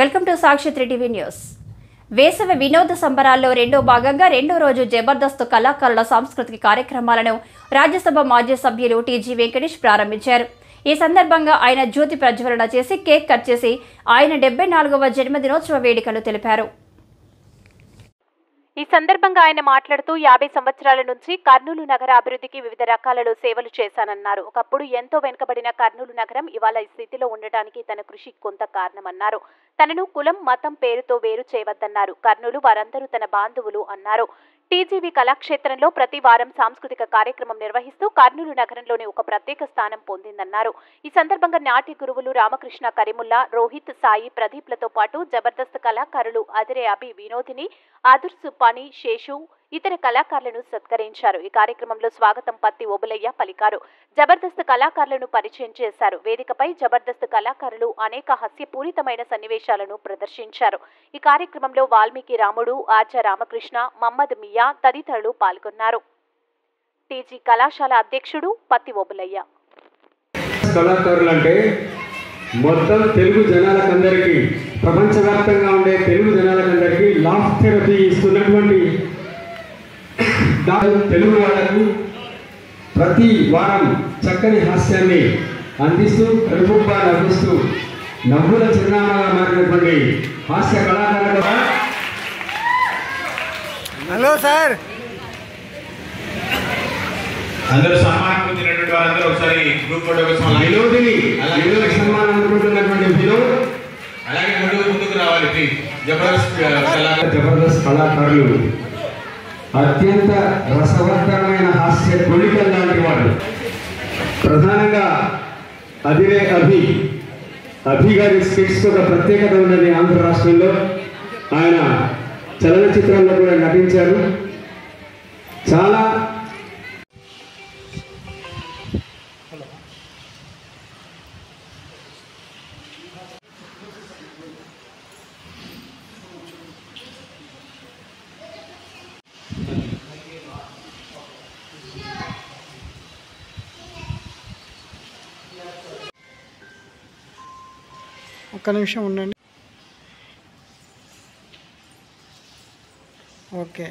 Welcome to Sakshi 3 TV news. వేసవి వినోద సంబరాల్లో రెండో భాగంగా రెండో రోజు జబర్దస్త్ కళాకారుల సాంస్కృతిక కార్యక్రమాలను రాజ్యసభ మాజీ సభ్యులు టీజీ వెంకటేష్ ప్రారంభించారు. ఈ సందర్భంగా ఆయన జ్యోతి ప్రజ్వలన చేసి కేక్ కట్ చేసి ఆయన 74వ జన్మదినోత్సవ వేడుకలు తెలిపారు. ఈ సందర్భంగా ఆయన మాట్లాడుతూ 50 సంవత్సరాల నుంచి కర్నూలు నగర అభివృద్ధికి వివిధ రకాలలో సేవలు చేశానన్నారు. ఒకప్పుడు ఎంతో వెనుకబడిన కర్నూలు నగరం ఇవాళ ఈ స్థితిలో ఉండటానికి తన కృషి కొంత కారణమన్నారు. తనను కులం మతం పేరుతో వేరు చేయవద్దన్నారు. కర్నూలు వారందరూ తన బాంధవులు అన్నారు. టీజీవీ కళాక్షేత్రంలో ప్రతి వారం సాంస్కృతిక కార్యక్రమం నిర్వహిస్తూ కర్నూలు నగరంలోని ఒక ప్రత్యేక స్థానం పొందిందన్నారు. ఈ సందర్భంగా నాట్య గురువులు రామకృష్ణ కరిముల్లా, రోహిత్, సాయి, ప్రదీప్లతో పాటు జబర్దస్త్ కళాకారులు అదిరే అభి, వినోదిని, ఆదుర్సు, పని, శేషు ఇతర కళాకారులను సత్కరించారు. ఈ కార్యక్రమంలో స్వాగతం పత్తి ఓబులయ్య పలికారు. జబర్దస్త్ కళాకారులను పరిచయం చేశారు. వేదికపై జబర్దస్త్ కళాకారులు అనేక హాస్యపూరితమైన సన్నివేశాలను ప్రదర్శించారు. ఈ కార్యక్రమంలో వాల్మీకి రాముడు, ఆర్జ రామకృష్ణ, మహమ్మద్ మియా తదితరులు పాల్గొన్నారు. టీజీ కళాశాల అధ్యక్షుడు పత్తి ఓబులయ్య. కళాకారులంటే మొత్తం తెలుగు జనాలకందరికీ, ప్రపంచవ్యాప్తంగా ఉండే తెలుగు జనాలకందరికీ లాఫ్ థెరపీ ఇస్తున్నటువంటి తెలుగు వాళ్ళకు ప్రతి వారం చక్కని హాస్యాన్ని అందిస్తూ కడుపుబ్బా నవ్విస్తూ నవ్వుల చిరునామాగా మారినటువంటి హాస్య కళాకారులు. హలో సార్, అందరూ సన్మానం పొందినటువంటి వారందరూ ఒకసారి గ్రూప్ ఫోటో కోసం వినోదిని సన్మానం అందుకుంటున్నటువంటి వినోద్, అలాగే ముందుకు రావాలి ప్లీజ్. జబర్దస్త్ కళాకారులు అత్యంత రసవత్తరమైన హాస్య కొలికల్ లాంటి వాడు. ప్రధానంగా అదిరే అభి గారి స్కిట్స్ ఒక ప్రత్యేకత ఉన్నది ఆంధ్ర రాష్ట్రంలో. ఆయన చలనచిత్రంలో కూడా నటించారు. చాలా ఒక్క నిమిషం ఉండండి. ఓకే,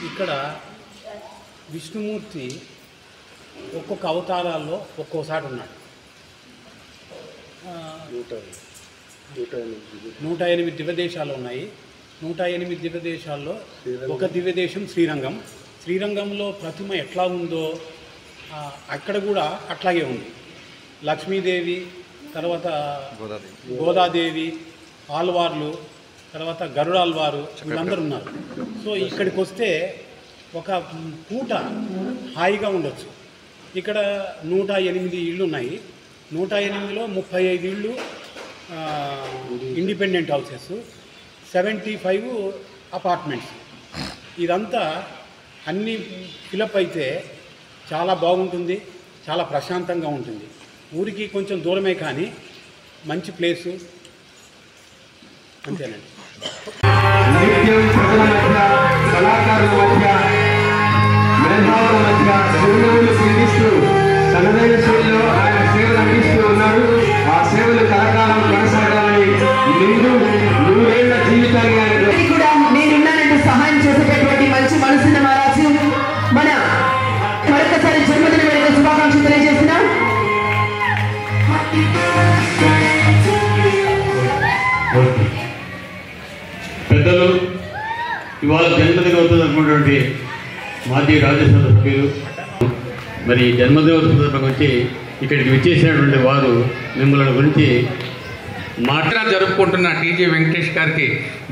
ఇక్కడ విష్ణుమూర్తి ఒక్కొక్క అవతారాల్లో ఒక్కోసారి ఉన్నాడు. 108 దివ్యదేశాలు ఉన్నాయి. 108 దివ్యదేశాల్లో ఒక దివ్యదేశం శ్రీరంగం. శ్రీరంగంలో ప్రతిమ ఎట్లా ఉందో అక్కడ కూడా అట్లాగే ఉంది. లక్ష్మీదేవి, తర్వాత గోదాదేవి, ఆల్వార్లు, తర్వాత గరుడాల్వారు వీళ్ళందరూ ఉన్నారు. సో ఇక్కడికి వస్తే ఒక పూట హాయిగా ఉండొచ్చు. ఇక్కడ 108 ఇళ్ళు ఉన్నాయి. 108లో 35 ఇళ్ళు ఇండిపెండెంట్ హౌసెస్, 75 అపార్ట్మెంట్స్. ఇదంతా అన్నీ ఫిలప్ అయితే చాలా బాగుంటుంది, చాలా ప్రశాంతంగా ఉంటుంది. ఊరికి కొంచెం దూరమే కానీ మంచి ప్లేసు. అంతేనండి. నిత్యం ప్రజల మధ్య, కళాకారుల మధ్య, మేధావుల మధ్య చిరునవ్వులు చిందిస్తూ తనదైన శైలిలో ఆయన సేవలు అందిస్తూ ఉన్నారు. ఆ సేవలు కలకాలం కొనసాగాలని, నిండు 100 ఏళ్ల జీవితాన్ని ఆయన కూడా నేనున్నానంటూ సహాయం చేసేటటువంటి మంచి మనసున్న మహారాజు మన మరొకసారి జన్మదిన వేడుక శుభాకాంక్షలు తెలియజేసిన పెద్దలు ఇవాళ జన్మదినోత్సవం అనుకున్నటువంటి మాజీ రాజ్యసభ సభ్యులు మరి జన్మదినోత్సవం సందర్భంగా వచ్చి ఇక్కడికి విచ్చేసినటువంటి వారు మిమ్మల్ని గురించి జరుపుకుంటున్న టీజీ వెంకటేష్ గారికి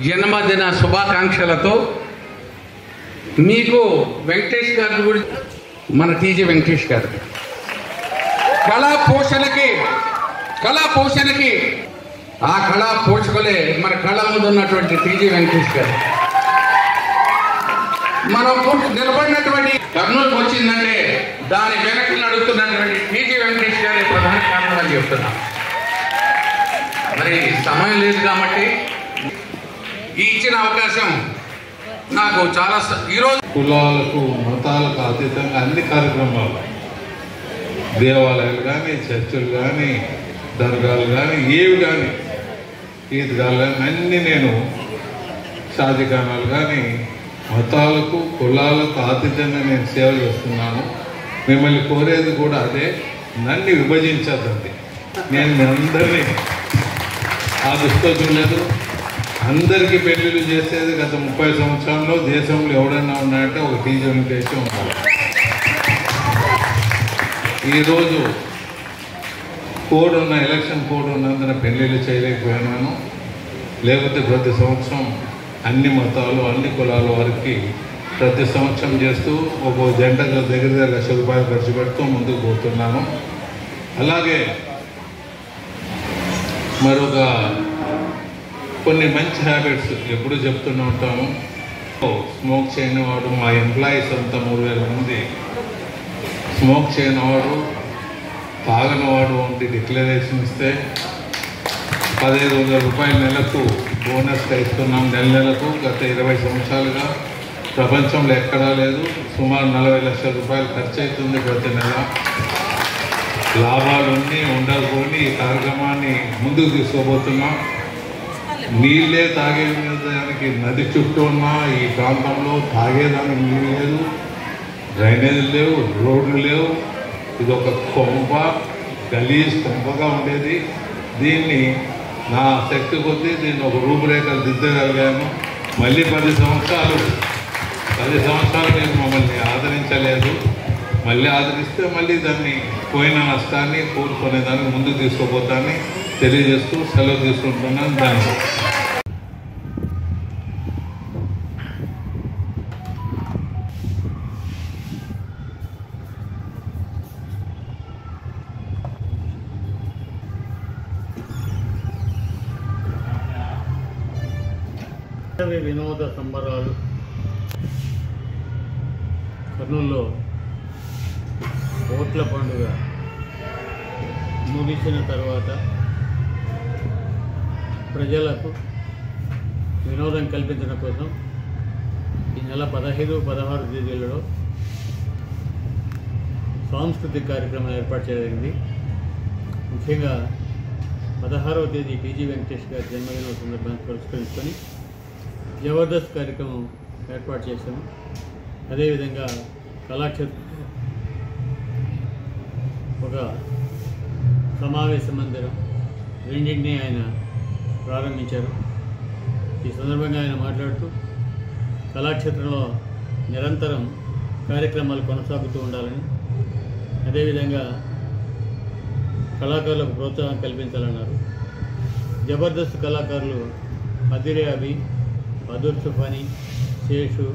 జన్మదిన శుభాకాంక్షలతో మీకు వెంకటేష్ గారి గురించి మన టీజీ వెంకటేష్ గారు కళా పోషణకి ఆ కళా పోషకులే మన కళ ముందు ఉన్నటువంటి టీజీ వెంకటేష్ గారు. మనం నిలబడినటువంటి కర్నూలుకు వచ్చిందంటే దాని వెనక్కి నడుస్తున్నటువంటి టీజీ వెంకటేష్ గారి ప్రధాన కారణం అని చెప్తున్నాం. మరి సమయం లేదు కాబట్టి ఈ ఇచ్చిన అవకాశం నాకు చాలా ఈరోజు కులాలకు మతాలకు అతీతంగా అన్ని కార్యక్రమాలు దేవాలయాలు కానీ చర్చిలు కానీ దర్గాలు కానీ ఏవి కానీ ఈద్గాలు కానీ అన్నీ నేను షాదిఖానాలు కానీ మతాలకు కులాలకు అతీతంగా నేను సేవ చేస్తున్నాను. మిమ్మల్ని కోరేది కూడా అదే, నన్ను విభజించద్దండి. నేను మీ అందరినీ ఆ దృష్టితో చూడలేదు. అందరికీ పెళ్లిళ్ళు చేసేది గత 30 సంవత్సరాల్లో దేశంలో ఎవడన్నా ఉన్నాయంటే ఒక టీజీ వెంకటేష్ ఉన్నారు. ఈరోజు కోడ్ ఉన్న ఎలక్షన్ కోడ్ ఉన్నందున పెళ్లిళ్ళు చేయలేకపోయినాను. లేకపోతే ప్రతి సంవత్సరం అన్ని మతాలు అన్ని కులాల వారికి ప్రతి సంవత్సరం చేస్తూ ఒక జెండాగా దగ్గర ₹1,00,000 ఖర్చు పెడుతూ ముందుకు పోతున్నాను. అలాగే మరొక కొన్ని మంచి హ్యాబిట్స్ ఎప్పుడు చెప్తూనే ఉంటాము. స్మోక్ చేయని వాడు, మా ఎంప్లాయీస్ అంతా 3,000 మంది స్మోక్ చేయని వాడు, తాగని వాడు వంటి డిక్లరేషన్ ఇస్తే ₹15,000 నెలకు బోనస్గా ఇస్తున్నాం. నెలకు గత 20 సంవత్సరాలుగా ప్రపంచంలో ఎక్కడా లేదు. సుమారు ₹40 లక్షల ఖర్చు అవుతుంది ప్రతి నెల. లాభాలన్నీ ఉండకపోయి ఈ కార్యక్రమాన్ని ముందుకు తీసుకోబోతున్నాం. నీళ్ళే తాగేదానికి నది చుట్టూ ఉన్న ఈ ప్రాంతంలో తాగేదానికి నీళ్ళు లేదు, డ్రైనేజీలు లేవు, రోడ్లు లేవు. ఇది ఒక కొంప, గలీజ్ కొంపగా ఉండేది. దీన్ని నా శక్తి కొద్దీ దీన్ని ఒక రూపురేఖలు దిద్దగలిగాను. మళ్ళీ 10 సంవత్సరాలు మీరు మమ్మల్ని ఆదరించలేదు. మళ్ళీ ఆదరిస్తే మళ్ళీ దాన్ని పోయిన నష్టాన్ని కోరుకునేదాన్ని ముందుకు తీసుకోబోతాన్ని తెలియజేస్తూ సెలవు తీసుకుంటున్నాను. దాన్ని వినోద సంబరాలు కర్నూలులో ఓట్ల పండుగ ముగిసిన తర్వాత ప్రజలకు వినోదం కల్పించడం కోసం ఈ నెల 15, 16 తేదీలలో సాంస్కృతిక కార్యక్రమం ఏర్పాటు చేయడం. ముఖ్యంగా 16వ తేదీ టీజీ వెంకటేష్ గారి జన్మదినం సందర్భాన్ని పురస్కరించుకొని జబర్దస్త్ కార్యక్రమం ఏర్పాటు చేశాము. అదేవిధంగా కళాక్షేత్రం ఒక సమావేశ మందిరం రెండింటినీ ఆయన ప్రారంభించారు. ఈ సందర్భంగా ఆయన మాట్లాడుతూ కళాక్షేత్రంలో నిరంతరం కార్యక్రమాలు కొనసాగుతూ ఉండాలని, అదేవిధంగా కళాకారులకు ప్రోత్సాహం కల్పించాలన్నారు. జబర్దస్త్ కళాకారులు అదిరే అభి, అదుర్ సుఫాని, శేషు,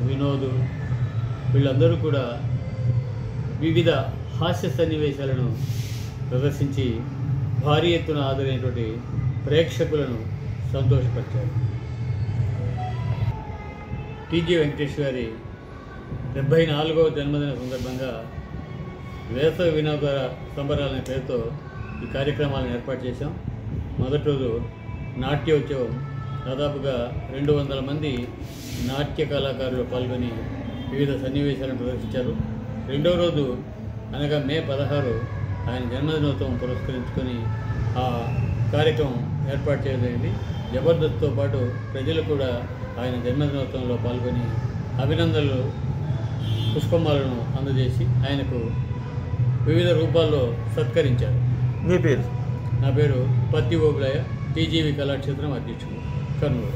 వినోద్ వీళ్ళందరూ కూడా వివిధ హాస్య సన్నివేశాలను ప్రదర్శించి భారీ ఎత్తున ఆదరైనటువంటి ప్రేక్షకులను సంతోషపరిచారు. టీజీ వెంకటేష్ గారి 74వ జన్మదిన సందర్భంగా వేసవి వినోద సంబరాలనే పేరుతో ఈ కార్యక్రమాలను ఏర్పాటు చేశాం. మొదటి రోజు నాట్యోత్సవం, దాదాపుగా 200 మంది నాట్య కళాకారులు పాల్గొని వివిధ సన్నివేశాలను ప్రదర్శించారు. రెండవ రోజు అనగా మే 16 ఆయన జన్మదినోత్సవం పురస్కరించుకొని ఆ కార్యక్రమం ఏర్పాటు చేయడం. జబర్దస్త్తో పాటు ప్రజలు కూడా ఆయన జన్మదినోత్సవంలో పాల్గొని అభినందనలు, పుష్పమాలను అందజేసి ఆయనకు వివిధ రూపాల్లో సత్కరించారు. మీ పేరు? నా పేరు పత్తి ఓబులయ్య, టీజీవి కళాక్షేత్రం అధ్యక్షుడు, కర్నూలు.